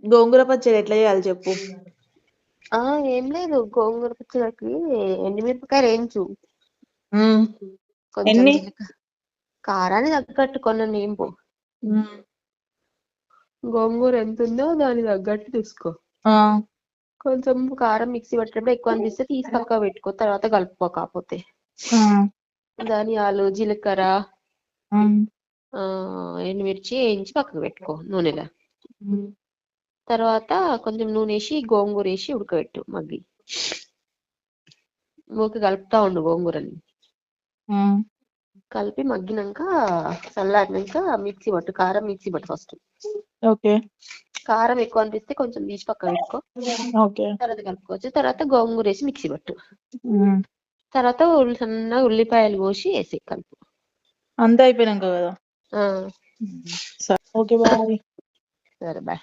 గోంగూర పచ్చడి ఎట్లా చేయాలి చెప్పు. ఏం లేదు, గోంగూర పచ్చడికి ఎండుమిరపకాయలు వేయించు, ఉమ్, కొంచెం ఎన్ని? జీలకర్ర, కారాన్ని తగ్గట్టు కొన్ని ఏంపు. ఉమ్, గోంగూర ఎంత ఉందో దాని తగ్గట్టు తీసుకో. ఆ, కొంచెం కారం మిక్సీ పట్టేటప్పుడు ఎక్కువ అనిపిస్తే తీసి పక్క పెట్టుకో, తర్వాత కలుపుకో. కాకపోతే ఆ, ధనియాలు, జీలకర్ర, ఉమ్, ఎండుమిర్చి వేయించి పక్కకు పెట్టుకో నూనెలో. ఉమ్, తర్వాత కొంచెం నూనె వేసి గోంగూర వేసి ఉడకబెట్టు మగ్గి. మూకి కలుపుతా ఉండు గోంగూరని. ఉమ్, కలిపి మగ్గినాక చల్లారినాక మిక్సీ పట్టు, కారం మిక్సీ పట్టు ఫస్ట్. ఓకే కారం ఎక్కువ అనిపిస్తే కొంచెం తీసి పక్క పెట్టుకో, ఓకే. తర్వాత కలుపుకోవచ్చు. తర్వాత గోంగూర వేసి మిక్సీ పట్టు. ఉమ్, తర్వాత సన్నగా ఉల్లిపాయలు కోసి వేసి కలుపు. అంతా అయిపోయినాక కదా. ఆ, ఓకే బాయ్. సరే బాయ్.